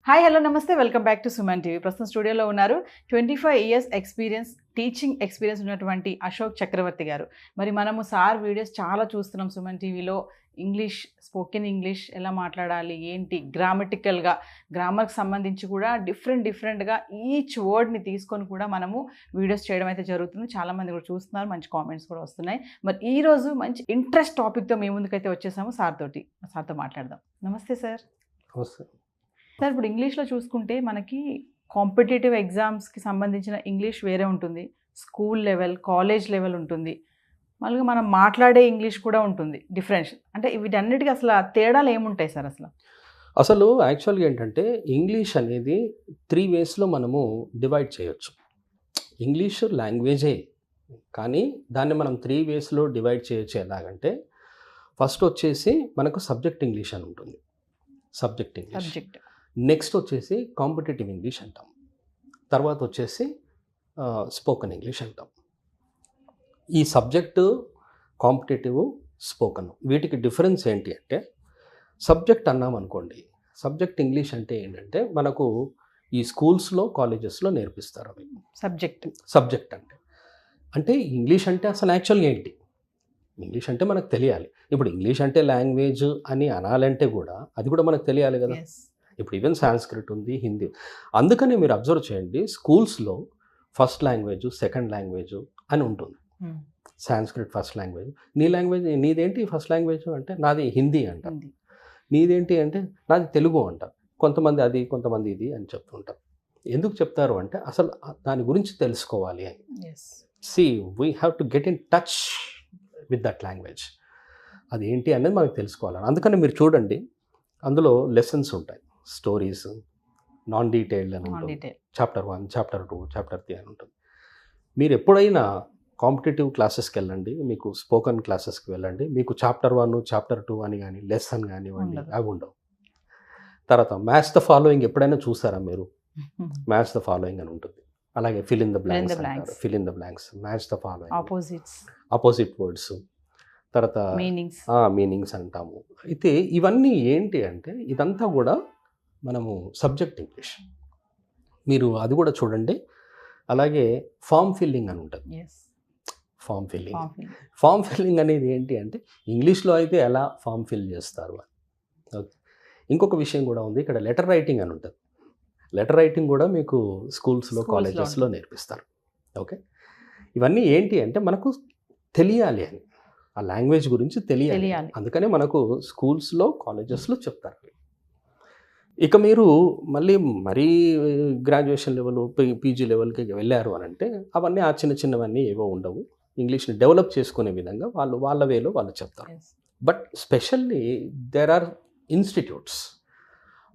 Hi hello నమస్తే welcome back to Suman TV. ప్రస్తుతం స్టూడియోలో ఉన్నారు 25 ఇయర్స్ ఎక్స్పీరియన్స్ టీచింగ్ ఎక్స్పీరియన్స్ ఉన్నటువంటి అశోక్ చక్రవర్తి గారు. మరి మనము సార్ వీడియోస్ చాలా చూస్తున్నాం సుమన్ టీవీలో. ఇంగ్లీష్, స్పోకెన్ ఇంగ్లీష్ ఎలా మాట్లాడాలి, ఏంటి గ్రామటికల్గా, గ్రామర్కి సంబంధించి కూడా డిఫరెంట్గా ఈచ్ వర్డ్ని తీసుకొని కూడా మనము వీడియోస్ చేయడం అయితే జరుగుతుంది. చాలామంది కూడా చూస్తున్నారు, మంచి కామెంట్స్ కూడా వస్తున్నాయి. మరి ఈరోజు మంచి ఇంట్రెస్ట్ టాపిక్తో మేము ముందుకైతే వచ్చేసాము. సార్తో మాట్లాడదాం. నమస్తే సార్. సార్, ఇప్పుడు ఇంగ్లీష్లో చూసుకుంటే మనకి కాంపిటేటివ్ ఎగ్జామ్స్కి సంబంధించిన ఇంగ్లీష్ వేరే ఉంటుంది, స్కూల్ లెవెల్, కాలేజ్ లెవెల్ ఉంటుంది, మళ్ళీ మనం మాట్లాడే ఇంగ్లీష్ కూడా ఉంటుంది. డిఫరెన్స్ అంటే వీటన్నిటికీ అసలు తేడాలు ఏముంటాయి సార్? అసలు యాక్చువల్గా ఏంటంటే ఇంగ్లీష్ అనేది 3 వేస్లో మనము డివైడ్ చేయొచ్చు. ఇంగ్లీష్ లాంగ్వేజే, కానీ దాన్ని మనం 3 వేస్లో డివైడ్ చేయొచ్చు. ఎలాగంటే ఫస్ట్ వచ్చేసి మనకు సబ్జెక్ట్ ఇంగ్లీష్ అని ఉంటుంది. Subject English. నెక్స్ట్ వచ్చేసి కాంపిటేటివ్ ఇంగ్లీష్ అంటాం. తర్వాత వచ్చేసి స్పోకెన్ ఇంగ్లీష్ అంటాం. ఈ సబ్జెక్టు, కాంపిటేటివ్, స్పోకెన్, వీటికి డిఫరెన్స్ ఏంటి అంటే, సబ్జెక్ట్ అన్నాం అనుకోండి, సబ్జెక్ట్ ఇంగ్లీష్ అంటే ఏంటంటే మనకు ఈ స్కూల్స్లో, కాలేజెస్లో నేర్పిస్తారు. అవి సబ్జెక్ట్ అంటే ఇంగ్లీష్ అంటే అసలు యాక్చువల్గా ఏంటి? ఇంగ్లీష్ అంటే మనకు తెలియాలి. ఇప్పుడు ఇంగ్లీష్ అంటే లాంగ్వేజ్ అని అనాలంటే కూడా అది కూడా మనకు తెలియాలి కదా. ఇప్పుడు ఈవెన్ సాంస్క్రిట్ ఉంది, హిందీ. అందుకని మీరు అబ్జర్వ్ చేయండి, స్కూల్స్లో ఫస్ట్ లాంగ్వేజ్, సెకండ్ లాంగ్వేజ్ అని ఉంటుంది. Sanskrit first language. నీదేంటి ఫస్ట్ లాంగ్వేజ్ అంటే నాది హిందీ అంట. నీదేంటి అంటే నాది తెలుగు అంట. కొంతమంది అది, కొంతమంది ఇది అని చెప్తుంటారు. ఎందుకు చెప్తారు అంటే అసలు దాని గురించి తెలుసుకోవాలి అని. We have to get in touch with that language. అది ఏంటి అనేది మనకు తెలుసుకోవాలని. అందుకని మీరు చూడండి, అందులో లెసన్స్ ఉంటాయి, స్టోరీస్, నాన్ డీటెయిల్డ్ అని ఉంటుంది, చాప్టర్ 1, చాప్టర్ 2, చాప్టర్ 3 అని ఉంటుంది. మీరు ఎప్పుడైనా కాంపిటేటివ్ క్లాసెస్కి వెళ్ళండి, మీకు స్పోకెన్ క్లాసెస్కి వెళ్ళండి, మీకు చాప్టర్ 1, చాప్టర్ 2 అని కానీ లెసన్ కానివ్వండి అవి ఉండవు. తర్వాత మ్యాచ్ ద ఫాలోయింగ్ ఎప్పుడైనా చూసారా మీరు? మ్యాచ్ ద ఫాలోయింగ్ అని ఉంటుంది. అలాగే fill in the blanks, match the following, opposite words, తర్వాత మీనింగ్స్ అంటాము. అయితే ఇవన్నీ ఏంటి అంటే ఇదంతా కూడా మనము సబ్జెక్ట్ ఇంగ్లీష్. మీరు అది కూడా చూడండి. అలాగే ఫామ్ ఫిల్లింగ్ అని ఉంటుంది. ఫామ్ ఫిల్లింగ్ అనేది ఏంటి అంటే ఇంగ్లీష్లో అయితే ఎలా ఫామ్ ఫిల్ చేస్తారు అని. ఓకే, ఇంకొక విషయం కూడా ఉంది ఇక్కడ, లెటర్ రైటింగ్ అని ఉంటుంది. లెటర్ రైటింగ్ కూడా మీకు స్కూల్స్లో, కాలేజెస్లో నేర్పిస్తారు. ఓకే, ఇవన్నీ ఏంటి అంటే మనకు తెలియాలి అని, ఆ లాంగ్వేజ్ గురించి తెలియాలి. అందుకనే మనకు స్కూల్స్లో, కాలేజెస్లో చెప్తారు. ఇక మీరు మరీ గ్రాడ్యుయేషన్ లెవెల్, పీజీ లెవెల్కి వెళ్ళారు అని అంటే అవన్నీ ఆ చిన్నవన్నీ ఏవో ఉండవు. ఇంగ్లీష్ని డెవలప్ చేసుకునే విధంగా వాళ్ళ వేలో వాళ్ళు చెప్తారు. But specially there are institutes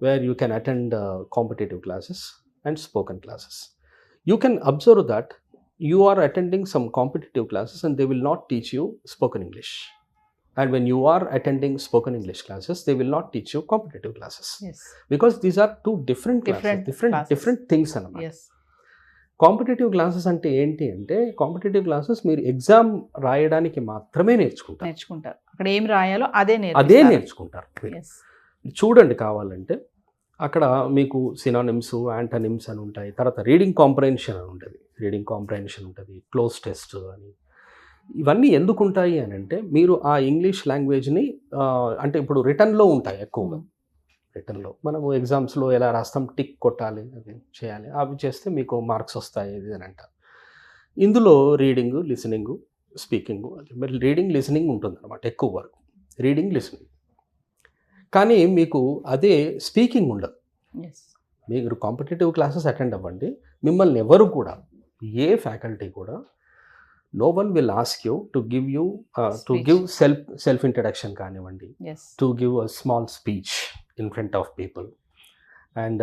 where you can attend competitive classes and spoken classes. You can observe that you are attending some competitive classes and they will not teach you spoken English. And when you are attending spoken English classes, they will not teach you competitive classes. Because these are two different things anamata. Competitive classes అంటే ఏంటి అంటే, competitive classes మీరు exam రాయడానికి మాత్రమే నేర్చుకుంటారు. అక్కడ ఏం రాయాలో అదే నేర్చుకుంటారు. చూడండి కావాలంటే అక్కడ మీకు సినానిమ్స్, యాంటనిమ్స్ అని ఉంటాయి. తర్వాత రీడింగ్ కాంప్రహెన్షన్ ఉంటుంది, క్లోజ్ టెస్ట్ అని. ఇవన్నీ ఎందుకు ఉంటాయి అని అంటే, మీరు ఆ ఇంగ్లీష్ లాంగ్వేజ్ని అంటే ఇప్పుడు రిటర్న్లో ఉంటాయి ఎక్కువగా. రిటర్న్లో మనము ఎగ్జామ్స్లో ఎలా రాస్తాం, టిక్ కొట్టాలి, అది చేయాలి, అవి చేస్తే మీకు మార్క్స్ వస్తాయి అని అంటారు. ఇందులో రీడింగ్, లిసనింగ్, స్పీకింగ్, మరి రీడింగ్, లిసనింగ్ ఉంటుంది అనమాట ఎక్కువ వరకు. Reading, listening. కానీ మీకు అదే స్పీకింగ్ ఉండదు. మీరు కాంపిటేటివ్ క్లాసెస్ అటెండ్ అవ్వండి, మిమ్మల్ని ఎవరు కూడా, ఏ ఫ్యాకల్టీ కూడా, no one will ask you to give self introduction కానివ్వండి, to give a small speech in front of people. And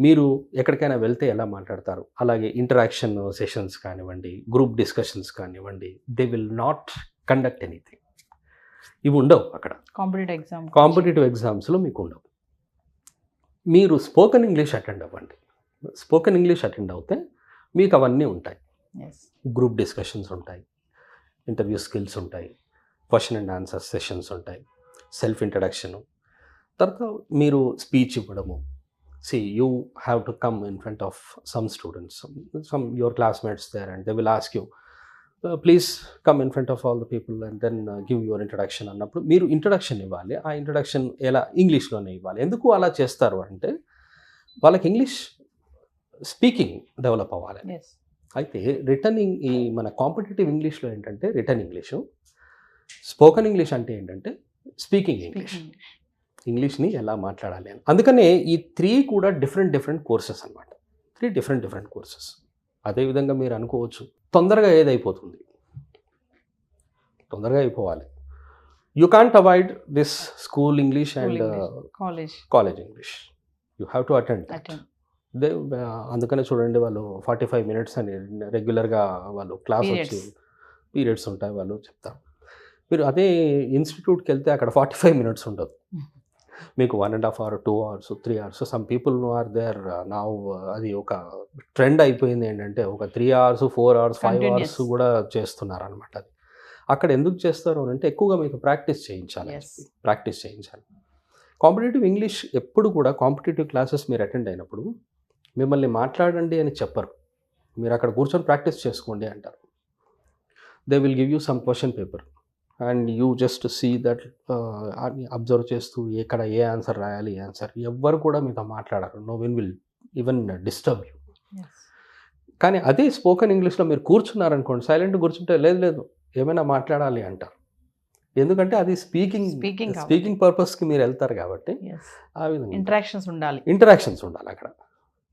మీరు ఎక్కడికైనా వెళ్తే ఎలా మాట్లాడతారు, అలాగే ఇంటరాక్షన్ సెషన్స్ కానివ్వండి, గ్రూప్ డిస్కషన్స్ కానివ్వండి, they will not conduct anything. ఇవి ఉండవు అక్కడ. కాంపిటేటివ్ ఎగ్జామ్స్లో మీకు ఉండవు. మీరు స్పోకెన్ ఇంగ్లీష్ అటెండ్ అవ్వండి. స్పోకెన్ ఇంగ్లీష్ అటెండ్ అవుతే మీకు అవన్నీ ఉంటాయి. గ్రూప్ డిస్కషన్స్ ఉంటాయి, ఇంటర్వ్యూ స్కిల్స్ ఉంటాయి, క్వశ్చన్ అండ్ ఆన్సర్ సెషన్స్ ఉంటాయి, సెల్ఫ్ ఇంట్రడక్షను, తర్వాత మీరు స్పీచ్ ఇవ్వడము, see, you have to come in front of some students, some your classmates there, and they will ask you, please come in front of all the people and then give your introduction అన్నప్పుడు మీరు introduction ఇవ్వాలి. ఆ introduction ఎలా ఇంగ్లీష్లోనే ఇవ్వాలి. ఎందుకు అలా చేస్తారు అంటే వాళ్ళకి ఇంగ్లీష్ స్పీకింగ్ డెవలప్ అవ్వాలి. Yes. అయితే రిటర్నింగ్ ఈ మన కాంపిటేటివ్ ఇంగ్లీష్లో ఏంటంటే రిటర్న్ ఇంగ్లీషు, స్పోకెన్ ఇంగ్లీష్ అంటే ఏంటంటే స్పీకింగ్ ఇంగ్లీష్. ఇంగ్లీష్ని ఎలా మాట్లాడాలి అని. అందుకనే ఈ 3 కూడా డిఫరెంట్ కోర్సెస్ అనమాట. 3 డిఫరెంట్ కోర్సెస్. అదేవిధంగా మీరు అనుకోవచ్చు తొందరగా ఏదైపోతుంది, తొందరగా అయిపోవాలి. You can't avoid this school English and college English. You have to attend. అందుకనే చూడండి వాళ్ళు 45 minutes అని రెగ్యులర్గా వాళ్ళు క్లాస్ వచ్చి పీరియడ్స్ ఉంటాయి వాళ్ళు చెప్తారు. మీరు అదే ఇన్స్టిట్యూట్కి వెళ్తే అక్కడ 45 minutes ఉండదు. మీకు 1.5 hours, 2 hours, 3 hours. Some people are there now. అది ఒక ట్రెండ్ అయిపోయింది ఏంటంటే ఒక 3 hours, 4 hours, 5 hours కూడా చేస్తున్నారు అనమాట. అది అక్కడ ఎందుకు చేస్తారు అంటే ఎక్కువగా మీకు ప్రాక్టీస్ చేయించాలి. కాంపిటేటివ్ ఇంగ్లీష్ ఎప్పుడు కూడా కాంపిటేటివ్ క్లాసెస్ మీరు అటెండ్ అయినప్పుడు మిమ్మల్ని మాట్లాడండి అని చెప్పరు. మీరు అక్కడ కూర్చొని ప్రాక్టీస్ చేసుకోండి అంటారు. They will give you some question paper and you just see that, observe చేస్తూ ఎక్కడ ఏ ఆన్సర్ రాయాలి, ఏ ఆన్సర్. ఎవ్వరు కూడా మీతో మాట్లాడరు. No one will even disturb you. కానీ అదే స్పోకెన్ ఇంగ్లీష్లో మీరు కూర్చున్నారనుకోండి, సైలెంట్ కూర్చుంటే లేదు ఏమైనా మాట్లాడాలి అంటారు. ఎందుకంటే అది స్పీకింగ్ పర్పస్కి మీరు వెళ్తారు కాబట్టి ఆ విధంగా ఇంటరాక్షన్స్ ఉండాలి అక్కడ.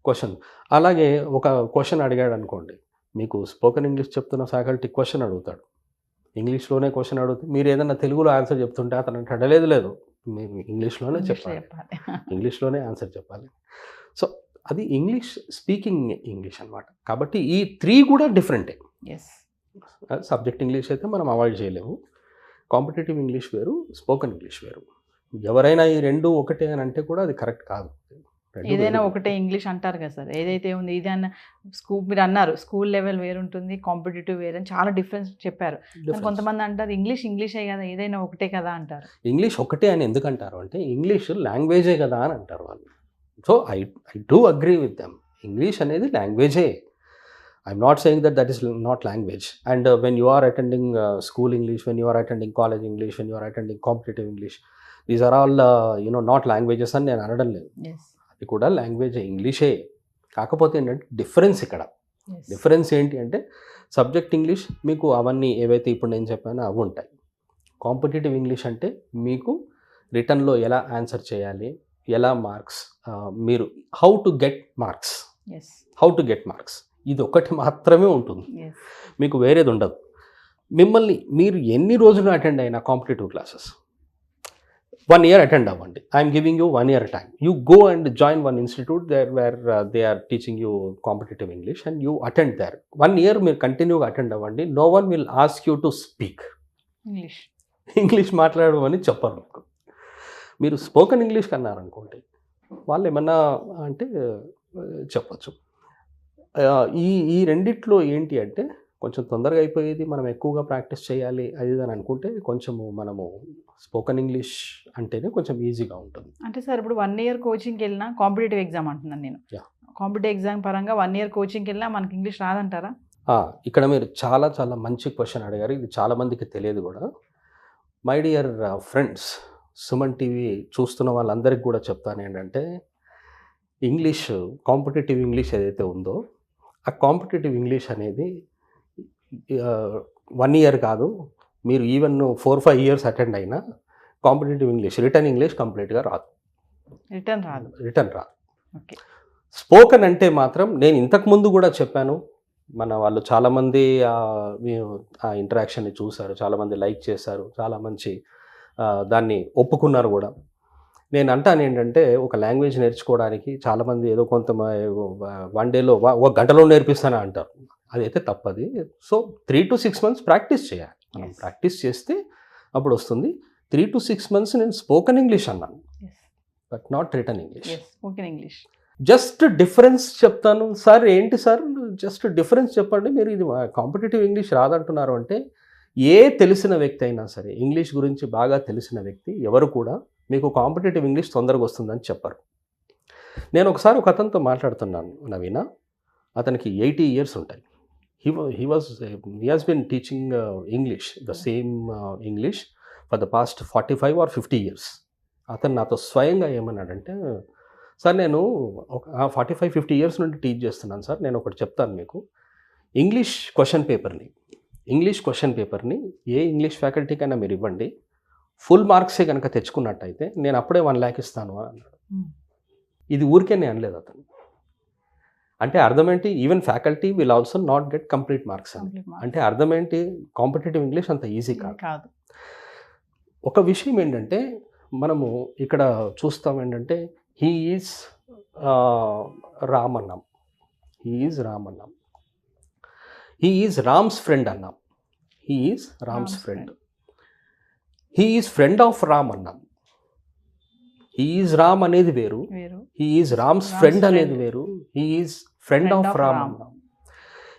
క్వశ్చన్ అలాగే ఒక క్వశ్చన్ అడిగాడు అనుకోండి, మీకు స్పోకెన్ ఇంగ్లీష్ చెప్తున్న ఫ్యాకల్టీ క్వశ్చన్ అడుగుతాడు, ఇంగ్లీష్లోనే క్వశ్చన్ అడుగుతుంది. మీరు ఏదైనా తెలుగులో ఆన్సర్ చెప్తుంటే అతను అంటాడు లేదు మీరు ఇంగ్లీష్లోనే చెప్పాలి, ఇంగ్లీష్లోనే ఆన్సర్ చెప్పాలి. సో అది ఇంగ్లీష్ స్పీకింగ్ ఇంగ్లీష్ అనమాట. కాబట్టి ఈ 3 కూడా డిఫరెంటే. సబ్జెక్ట్ ఇంగ్లీష్ అయితే మనం అవాయిడ్ చేయలేము. కాంపిటేటివ్ ఇంగ్లీష్ వేరు, స్పోకెన్ ఇంగ్లీష్ వేరు. ఎవరైనా ఈ 2 ఒకటే అని అంటే కూడా అది కరెక్ట్ కాదు. ఏదైనా ఒకటే ఇంగ్లీష్ అంటారు కదా సార్. ఏదైతే ఉంది ఏదైనా మీరు అన్నారు స్కూల్ లెవెల్ వేరుంటుంది, కాంపిటేటివ్ వేరు అని చాలా డిఫరెన్స్ చెప్పారు. కొంతమంది అంటారు ఇంగ్లీషే కదా, ఏదైనా ఒకటే కదా అంటారు. ఇంగ్లీష్ ఒకటే అని ఎందుకు అంటారు అంటే ఇంగ్లీష్ లాంగ్వేజే కదా అని అంటారు వాళ్ళు. So I do agree with them. English అనేది లాంగ్వేజే. I'm not saying that is not language. And when you are attending school English, when you are attending college English, when you are attending competitive English, these are all not languages అని నేను అనడం లేదు. అది కూడా language ఇంగ్లీషే. కాకపోతే ఏంటంటే difference ఏంటి అంటే సబ్జెక్ట్ ఇంగ్లీష్ మీకు అవన్నీ ఏవైతే ఇప్పుడు నేను చెప్పానో అవి ఉంటాయి. కాంపిటేటివ్ ఇంగ్లీష్ అంటే మీకు రిటర్న్లో ఎలా ఆన్సర్ చేయాలి, ఎలా మార్క్స్, మీరు హౌ టు గెట్ మార్క్స్ ఇది ఒకటి మాత్రమే ఉంటుంది. మీకు వేరేది ఉండదు. మీరు ఎన్ని రోజులు అటెండ్ అయినా కాంపిటేటివ్ క్లాసెస్ 1 year అటెండ్ అవ్వండి. I'm giving you 1 year time. You go and join one institute where they are teaching you competitive English and you attend there. 1 year మీరు కంటిన్యూగా అటెండ్ అవ్వండి. No one will ask you to speak English మాట్లాడమని చెప్పరు. మీరు spoken English అన్నారనుకోండి, వాళ్ళు ఏమన్నా అంటే చెప్పచ్చు. ఈ రెండిట్లో ఏంటి అంటే కొంచెం తొందరగా అయిపోయేది, మనం ఎక్కువగా ప్రాక్టీస్ చేయాలి అది అని అనుకుంటే మనము స్పోకెన్ ఇంగ్లీష్ అంటేనే కొంచెం ఈజీగా ఉంటుంది. అంటే సార్ ఇప్పుడు 1 year కోచింగ్కి వెళ్ళినా కాంపిటేటివ్ ఎగ్జామ్ అంటున్నాను నేను. కాంపిటేటివ్ ఎగ్జామ్ పరంగా 1 year కోచింగ్కి వెళ్ళినా మనకి ఇంగ్లీష్ రాదంటారా? ఇక్కడ మీరు చాలా చాలా మంచి క్వశ్చన్ అడిగారు. ఇది చాలామందికి తెలియదు కూడా. My dear friends, Suman TV చూస్తున్న వాళ్ళందరికీ కూడా చెప్తాను ఏంటంటే ఇంగ్లీష్ కాంపిటేటివ్ ఇంగ్లీష్ ఏదైతే ఉందో ఆ కాంపిటేటివ్ ఇంగ్లీష్ అనేది 1 year కాదు, మీరు ఈవెన్ 4-5 years అటెండ్ అయినా కాంపిటేటివ్ ఇంగ్లీష్ రిటర్న్ ఇంగ్లీష్ కంప్లీట్గా రాదు. రిటర్న్ రాదు. స్పోకెన్ అంటే మాత్రం నేను ఇంతకుముందు కూడా చెప్పాను, మన వాళ్ళు చాలామంది ఆ ఇంటరాక్షన్ని చూశారు, చాలామంది లైక్ చేశారు, చాలా మంచి దాన్ని ఒప్పుకున్నారు కూడా. నేను అంటాను ఏంటంటే ఒక లాంగ్వేజ్ నేర్చుకోవడానికి చాలామంది ఏదో కొంత 1 dayలో 1 గంటలో నేర్పిస్తాను అంటారు. అదైతే తప్పది. సో 3 to 6 months ప్రాక్టీస్ చేయాలి. మనం ప్రాక్టీస్ చేస్తే అప్పుడు వస్తుంది. 3 to 6 months నేను స్పోకెన్ ఇంగ్లీష్ అన్నాను, but not return English. Just difference చెప్తాను. సార్ ఏంటి సార్ జస్ట్ డిఫరెన్స్ చెప్పండి, మీరు ఇది కాంపిటేటివ్ ఇంగ్లీష్ రాదంటున్నారు అంటే తెలిసిన వ్యక్తి అయినా సరే, ఇంగ్లీష్ గురించి బాగా తెలిసిన వ్యక్తి ఎవరు కూడా మీకు కాంపిటేటివ్ ఇంగ్లీష్ తొందరగా వస్తుందని చెప్పరు. నేను ఒకసారి ఒక అతనితో మాట్లాడుతున్నాను నవీన, అతనికి 80 ఇయర్స్ ఉంటాయి. He has been teaching English, the same English for the past 45 or 50 years. అతను నాతో స్వయంగా ఏమన్నాడంటే, సార్ నేను ఒక 45-50 ఇయర్స్ నుండి టీచ్ చేస్తున్నాను సార్, నేను ఒకటి చెప్తాను మీకు. ఇంగ్లీష్ క్వశ్చన్ పేపర్ని ఏ ఇంగ్లీష్ ఫ్యాకల్టీకైనా మీరు ఇవ్వండి, ఫుల్ మార్క్సే కనుక తెచ్చుకున్నట్టయితే నేను అప్పుడే 1 lakh ఇస్తాను అని అన్నాడు. ఇది ఊరికే నేను అనలేదు అతను. అంటే అర్థమేంటి, even faculty will also not get complete marks అని. అంటే అర్థమేంటి, కాంపిటేటివ్ ఇంగ్లీష్ అంత ఈజీ కాదు. ఒక విషయం ఏంటంటే మనము ఇక్కడ చూస్తాం ఏంటంటే హీ ఈజ్ రామ్ అన్నాం, హీ ఈజ్ రామ్స్ ఫ్రెండ్ అన్నాం, he is Rams friend. He is friend of Ram అన్నాం, హీ ఈజ్ రామ్ అనేది వేరు, హీ ఈజ్ రామ్స్ ఫ్రెండ్ అనేది వేరు, he is friend of Ram అన్నాం.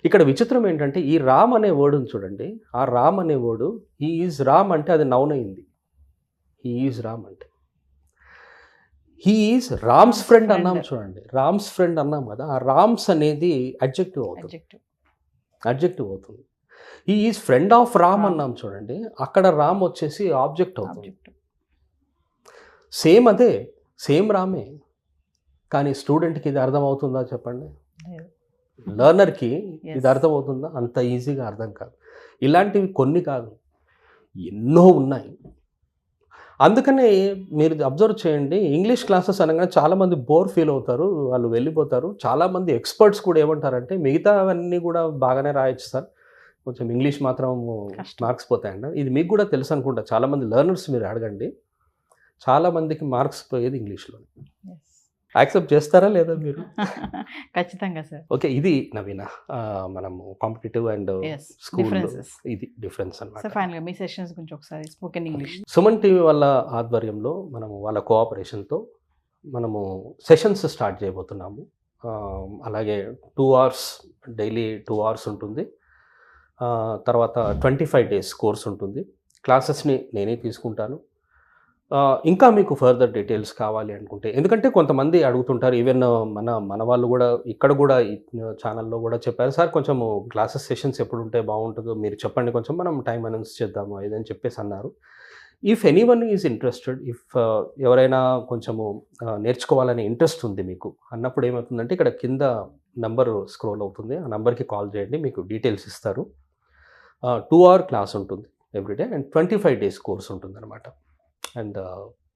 ఇక్కడ విచిత్రం ఏంటంటే ఈ రామ్ అనే వర్డ్ని చూడండి, ఆ రామ్ అనే వర్డ్ హీ ఈజ్ రామ్ అంటే అది నౌన్ అయింది. హీ ఈజ్ రామ్ అంటే హీ ఈజ్ రామ్స్ ఫ్రెండ్ అన్నాం చూడండి, రామ్స్ ఫ్రెండ్ అన్నాం కదా, ఆ రామ్స్ అనేది అడ్జెక్టివ్ అవుతుంది. He is friend of Ram అన్నాం చూడండి, అక్కడ రామ్ వచ్చేసి ఆబ్జెక్ట్ అవుతుంది. సేమ్ అదే, సేమ్ రామే, కానీ స్టూడెంట్కి ఇది అర్థమవుతుందా చెప్పండి, లర్నర్కి ఇది అర్థమవుతుందా? అంత ఈజీగా అర్థం కాదు. ఇలాంటివి కొన్ని కాదు, ఎన్నో ఉన్నాయి. అందుకనే మీరు అబ్జర్వ్ చేయండి, ఇంగ్లీష్ క్లాసెస్ అనగానే చాలామంది బోర్ ఫీల్ అవుతారు, వాళ్ళు వెళ్ళిపోతారు. చాలామంది ఎక్స్పర్ట్స్ కూడా ఏమంటారంటే మిగతావన్నీ కూడా బాగానే రాయొచ్చు సార్, కొంచెం ఇంగ్లీష్ మాత్రం మార్క్స్ పోతాయండి. ఇది మీకు కూడా తెలుసు అనుకుంటా, చాలామంది లెర్నర్స్ మీరు అడగండి, చాలామందికి మార్క్స్ పోయేది ఇంగ్లీష్లో. యాక్సెప్ట్ చేస్తారా లేదా మీరు? ఖచ్చితంగా సార్. ఓకే, ఇది నవీన మనము కాంపిటేటివ్ అండ్ స్కూల్ ఇది డిఫరెన్స్ అన్నమాట. ఫైనల్గా మీ సెషన్స్ గురించి ఒకసారి స్పోకెన్ ఇంగ్లీష్. సుమన్ టీవీ వాళ్ళ ఆధ్వర్యంలో మనము వాళ్ళ కోఆపరేషన్తో మనము సెషన్స్ స్టార్ట్ చేయబోతున్నాము. అలాగే 2 hours డైలీ 2 hours ఉంటుంది. తర్వాత 25 days కోర్స్ ఉంటుంది. క్లాసెస్ని నేనే తీసుకుంటాను. ఇంకా మీకు ఫర్దర్ డీటెయిల్స్ కావాలి అనుకుంటే, ఎందుకంటే కొంతమంది అడుగుతుంటారు, ఈవెన్ మన వాళ్ళు కూడా ఇక్కడ కూడా ఈ ఛానల్లో కూడా చెప్పారు, సార్ కొంచెము క్లాసెస్ సెషన్స్ ఎప్పుడు ఉంటే బాగుంటుందో మీరు చెప్పండి, కొంచెం మనం టైం అనౌన్స్ చేద్దాము ఇదని చెప్పేసి అన్నారు. ఇఫ్ ఎనీవన్ ఈజ్ ఇంట్రెస్టెడ్, ఎవరైనా కొంచెము నేర్చుకోవాలనే ఇంట్రెస్ట్ ఉంది మీకు అన్నప్పుడు ఏమవుతుందంటే ఇక్కడ కింద నంబర్ స్క్రోల్ అవుతుంది, ఆ నెంబర్కి కాల్ చేయండి, మీకు డీటెయిల్స్ ఇస్తారు. 2 hour క్లాస్ ఉంటుంది ఎవ్రీడే అండ్ 25 days కోర్స్ ఉంటుంది అనమాట. అండ్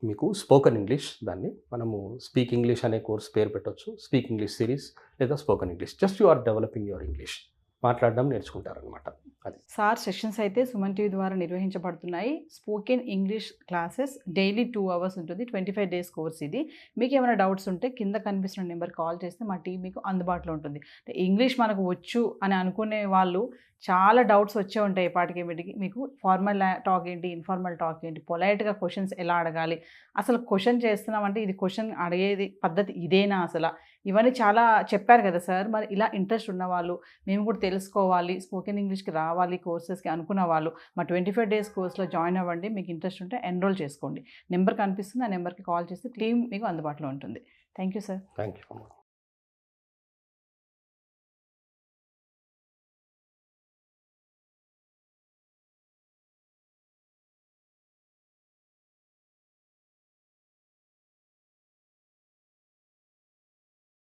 మీకు స్పోకెన్ ఇంగ్లీష్, దాన్ని మనము స్పీక్ ఇంగ్లీష్ అనే కోర్స్ పేరు పెట్టవచ్చు, స్పీక్ ఇంగ్లీష్ సిరీస్ లేదా spoken English, just you are developing your English, మాట్లాడడం నేర్చుకుంటారనమాట. అది సార్ సెషన్స్ అయితే సుమన్ టీవీ ద్వారా నిర్వహించబడుతున్నాయి. Spoken English classes daily 2 hours ఉంటుంది, 25 days కోర్స్ ఇది. మీకు ఏమైనా డౌట్స్ ఉంటే కింద కనిపిస్తున్న నెంబర్ కాల్ చేస్తే మా టీం మీకు అందుబాటులో ఉంటుంది. ఇంగ్లీష్ మనకు వచ్చు అని అనుకునే వాళ్ళు చాలా డౌట్స్ వచ్చే ఉంటాయి పాటికి వీటికి. మీకు ఫార్మల్ టాక్ ఏంటి, ఇన్ఫార్మల్ టాక్ ఏంటి, పొలైట్గా క్వశ్చన్స్ ఎలా అడగాలి, అసలు క్వశ్చన్ చేస్తున్నామంటే ఇది క్వశ్చన్ అడిగేది పద్ధతి ఇదేనా, అసలు ఇవన్నీ చాలా చెప్పారు కదా సార్. మరి ఇలా ఇంట్రెస్ట్ ఉన్నవాళ్ళు, మేము కూడా తెలుసుకోవాలి, స్పోకెన్ ఇంగ్లీష్కి రావాలి కోర్సెస్కి అనుకున్న వాళ్ళు మా 25 days కోర్స్లో జాయిన్ అవ్వండి. మీకు ఇంట్రెస్ట్ ఉంటే ఎన్రోల్ చేసుకోండి. నెంబర్ కనిపిస్తుంది, ఆ నెంబర్కి కాల్ చేస్తే టీం మీకు అందుబాటులో ఉంటుంది. Thank you sir. Thank you.